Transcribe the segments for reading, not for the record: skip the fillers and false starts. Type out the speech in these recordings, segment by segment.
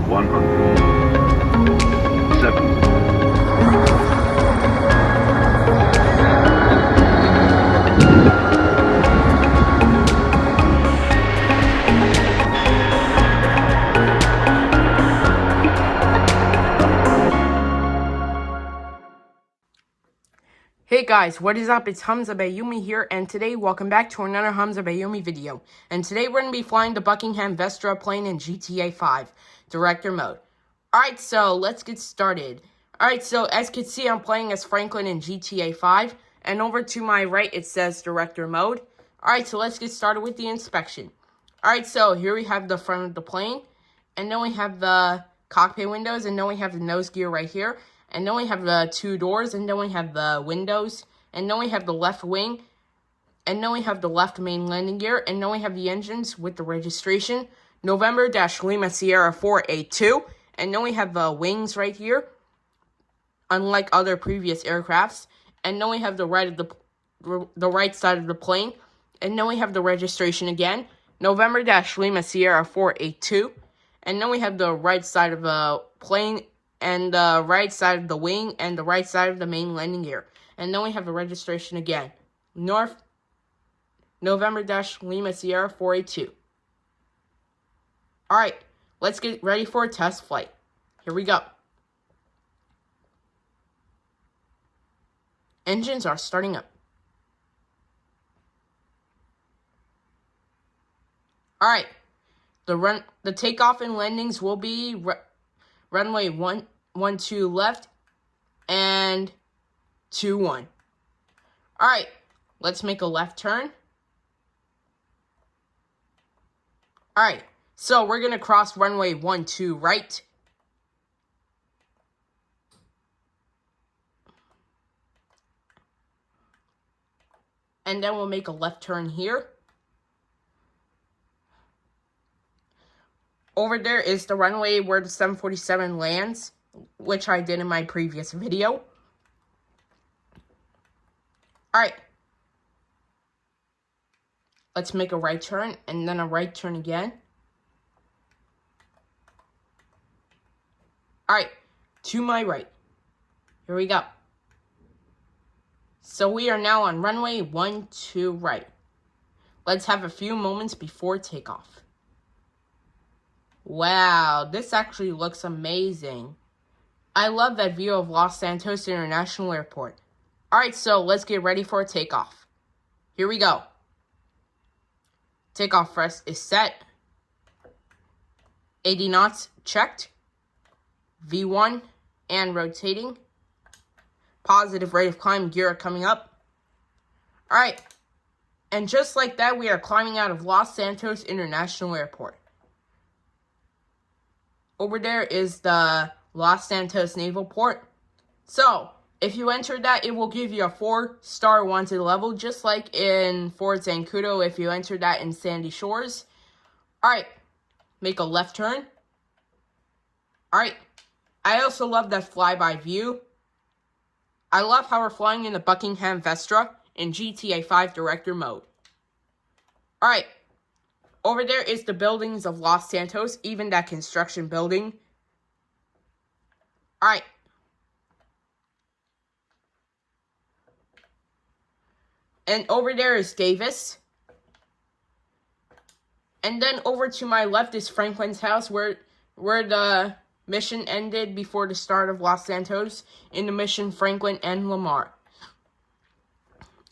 100, 70. Hey guys, what is up? It's Hamza Bayoumi here, and today welcome back to another Hamza Bayoumi video. And today we're going to be flying the Buckingham Vestra plane in GTA 5, Director Mode. Alright, so let's get started. Alright, so as you can see, I'm playing as Franklin in GTA 5, and over to my right it says Director Mode. Alright, so let's get started with the inspection. Alright, so here we have the front of the plane, and then we have the cockpit windows, and then we have the nose gear right here. And then we have the two doors, and then we have the windows, and then we have the left wing, and then we have the left main landing gear, and then we have the engines with the registration, November-Lima Sierra 482, and then we have the wings right here, unlike other previous aircrafts, and then we have the right side of the plane, and then we have the registration again, November-Lima Sierra 482, and then we have the right side of the plane, and the right side of the wing, and the right side of the main landing gear. And then we have the registration again. November-Lima Sierra 482. Alright, let's get ready for a test flight. Here we go. Engines are starting up. Alright, the takeoff and landings will be runway 12 left and 21. Alright, let's make a left turn. Alright, so we're going to cross runway 12 right. And then we'll make a left turn here. Over there is the runway where the 747 lands, which I did in my previous video. Alright. Let's make a right turn, and then a right turn again. Alright, to my right. Here we go. So we are now on runway 12 right. Let's have a few moments before takeoff. Wow, this actually looks amazing. I love that view of Los Santos International Airport. Alright, so let's get ready for a takeoff. Here we go. Takeoff thrust is set. 80 knots checked. V1 and rotating. Positive rate of climb gear coming up. Alright, and just like that, we are climbing out of Los Santos International Airport. Over there is the Los Santos Naval Port. So, if you enter that, it will give you a 4-star wanted level, just like in Fort Zancudo if you enter that in Sandy Shores. Alright, make a left turn. Alright, I also love that flyby view. I love how we're flying in the Buckingham Vestra in GTA 5 Director Mode. Alright. Over there is the buildings of Los Santos, even that construction building. Alright. And over there is Davis. And then over to my left is Franklin's house, where the mission ended before the start of Los Santos in the mission Franklin and Lamar.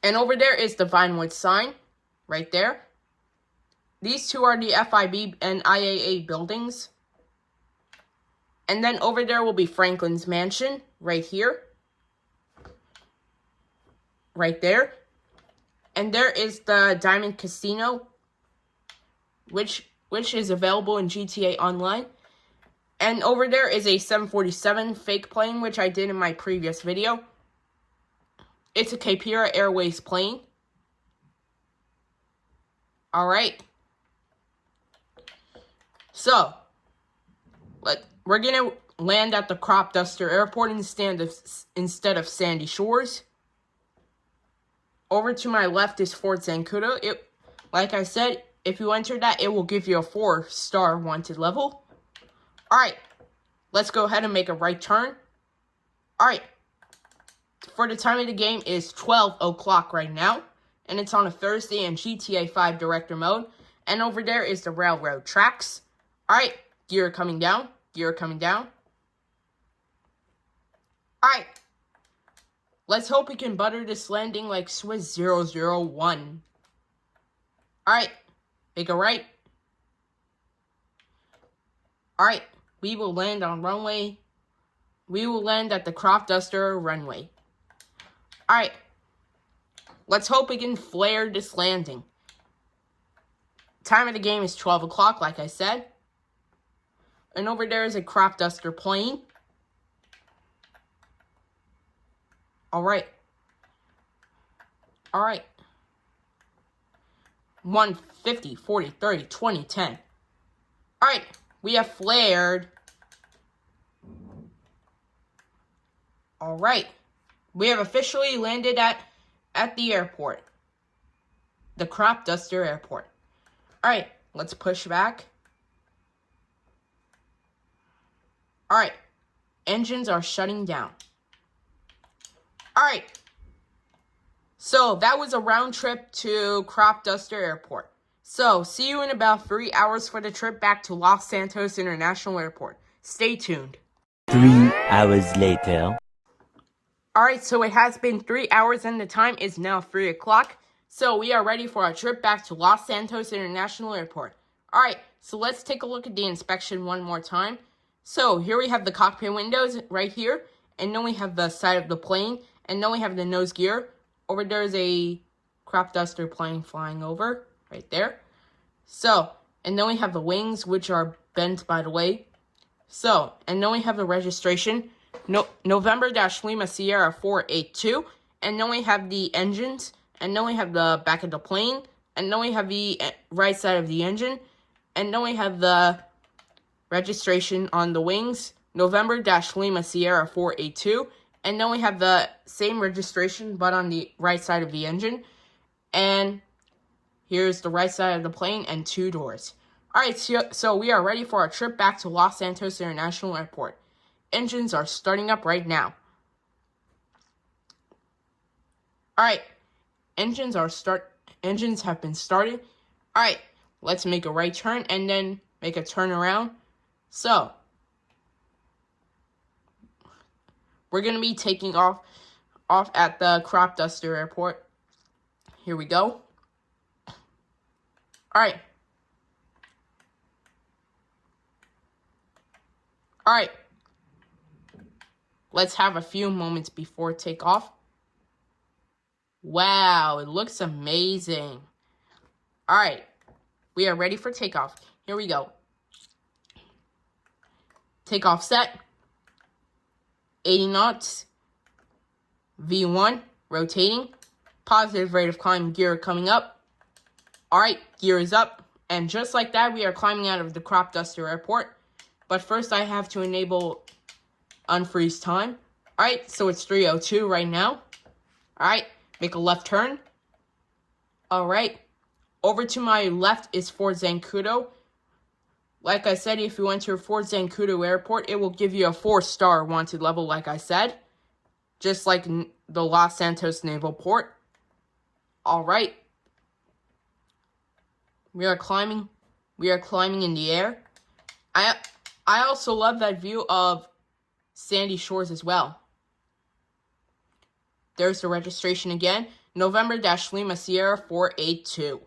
And over there is the Vinewood sign, right there. These two are the FIB and IAA buildings. And then over there will be Franklin's mansion, right here. Right there. And there is the Diamond Casino, which is available in GTA Online. And over there is a 747 fake plane, which I did in my previous video. It's a Capira Airways plane. Alright. So, we're going to land at the Crop Duster Airport instead of Sandy Shores. Over to my left is Fort Zancudo. Like I said, if you enter that, it will give you a 4-star wanted level. Alright, let's go ahead and make a right turn. Alright, for the time of the game is 12 o'clock right now, and it's on a Thursday in GTA 5 Director Mode, and over there is the railroad tracks. Alright, gear coming down, gear coming down. Alright, let's hope we can butter this landing like Swiss 001. Alright, make a right. Alright, we will land on runway. We will land at the Crop Duster runway. Alright, let's hope we can flare this landing. Time of the game is 12 o'clock, like I said. And over there is a Crop Duster plane. Alright. Alright. 1, 50, 40, 30, 20, 10. Alright, we have flared. Alright, we have officially landed at the airport. The Crop Duster Airport. Alright, let's push back. Alright, engines are shutting down. Alright, so that was a round trip to Crop Duster Airport. So, see you in about 3 hours for the trip back to Los Santos International Airport. Stay tuned. 3 hours later. Alright, so it has been 3 hours and the time is now 3 o'clock. So we are ready for our trip back to Los Santos International Airport. Alright, so let's take a look at the inspection one more time. So here we have the cockpit windows right here. And then we have the side of the plane. And then we have the nose gear. Over there is a Crop Duster plane flying over. Right there. So, and then we have the wings, which are bent, by the way. So, and then we have the registration. November-Lima Sierra 482. And then we have the engines. And then we have the back of the plane. And then we have the right side of the engine. And then we have the registration on the wings. November-Lima Sierra 482. And then we have the same registration, but on the right side of the engine. And here's the right side of the plane and 2 doors. Alright, so we are ready for our trip back to Los Santos International Airport. Engines are starting up right now. Alright, engines have been started. Alright, let's make a right turn and then make a turn around. So, we're going to be taking off at the Crop Duster Airport. Here we go. Alright. Alright. Let's have a few moments before takeoff. Wow, it looks amazing. Alright. We are ready for takeoff. Here we go. Takeoff set. 80 knots. V1. Rotating. Positive rate of climb gear coming up. Alright, gear is up. And just like that, we are climbing out of the Crop Duster Airport. But first, I have to enable unfreeze time. Alright, so it's 3:02 right now. Alright, make a left turn. Alright, over to my left is Fort Zancudo. Like I said, if you went to Fort Zancudo Airport, it will give you a 4-star wanted level, like I said. Just like the Los Santos Naval Port. Alright. We are climbing in the air. I also love that view of Sandy Shores as well. There's the registration again. November-Lima Sierra 482.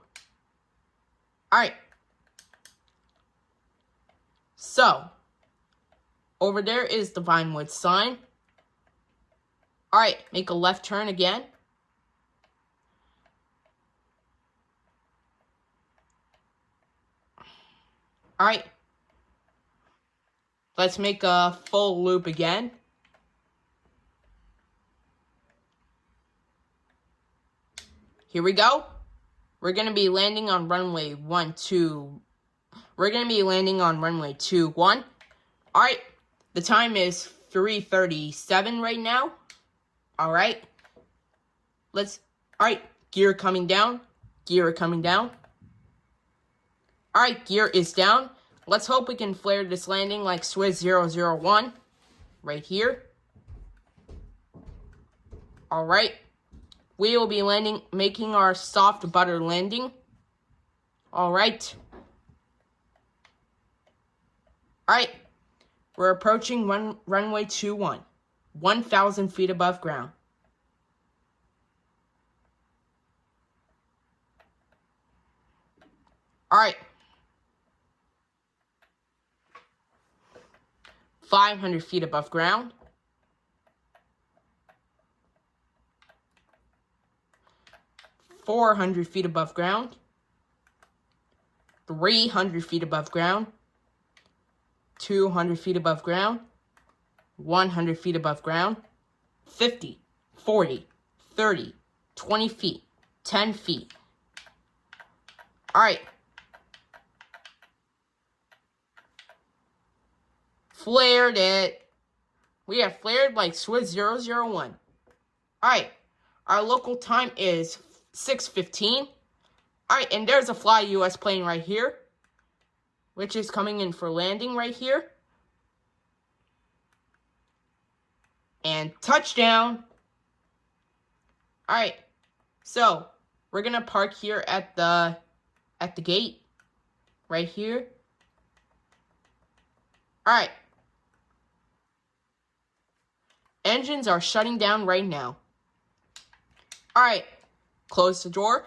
Alright. So, over there is the Vinewood sign. Alright, make a left turn again. Alright. Let's make a full loop again. Here we go. We're going to be landing on runway 12. We're going to be landing on runway 21. Alright. The time is 3:37 right now. Alright. Alright. Gear coming down. Gear coming down. Alright, gear is down. let's hope we can flare this landing like Swiss 001 right here. Alright, we will be making our soft butter landing. Alright. Alright, we're approaching runway 21, 1,000 feet above ground. Alright. 500 feet above ground. 400 feet above ground. 300 feet above ground. 200 feet above ground. 100 feet above ground. 50, 40, 30, 20 feet, 10 feet. Alright. Flared it. We have flared like Swiss 001. Alright. Our local time is 6:15. Alright, and there's a Fly US plane right here, which is coming in for landing right here. And touchdown. Alright. So, we're gonna park here at the gate. Right here. Alright. Engines are shutting down right now. Alright, close the door.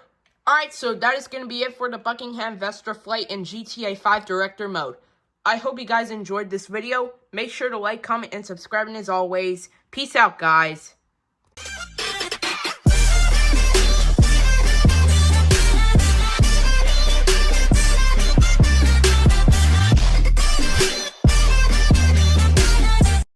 Alright, so that is going to be it for the Buckingham Vestra flight in GTA 5 Director Mode. I hope you guys enjoyed this video. Make sure to like, comment, and subscribe, and as always, peace out, guys.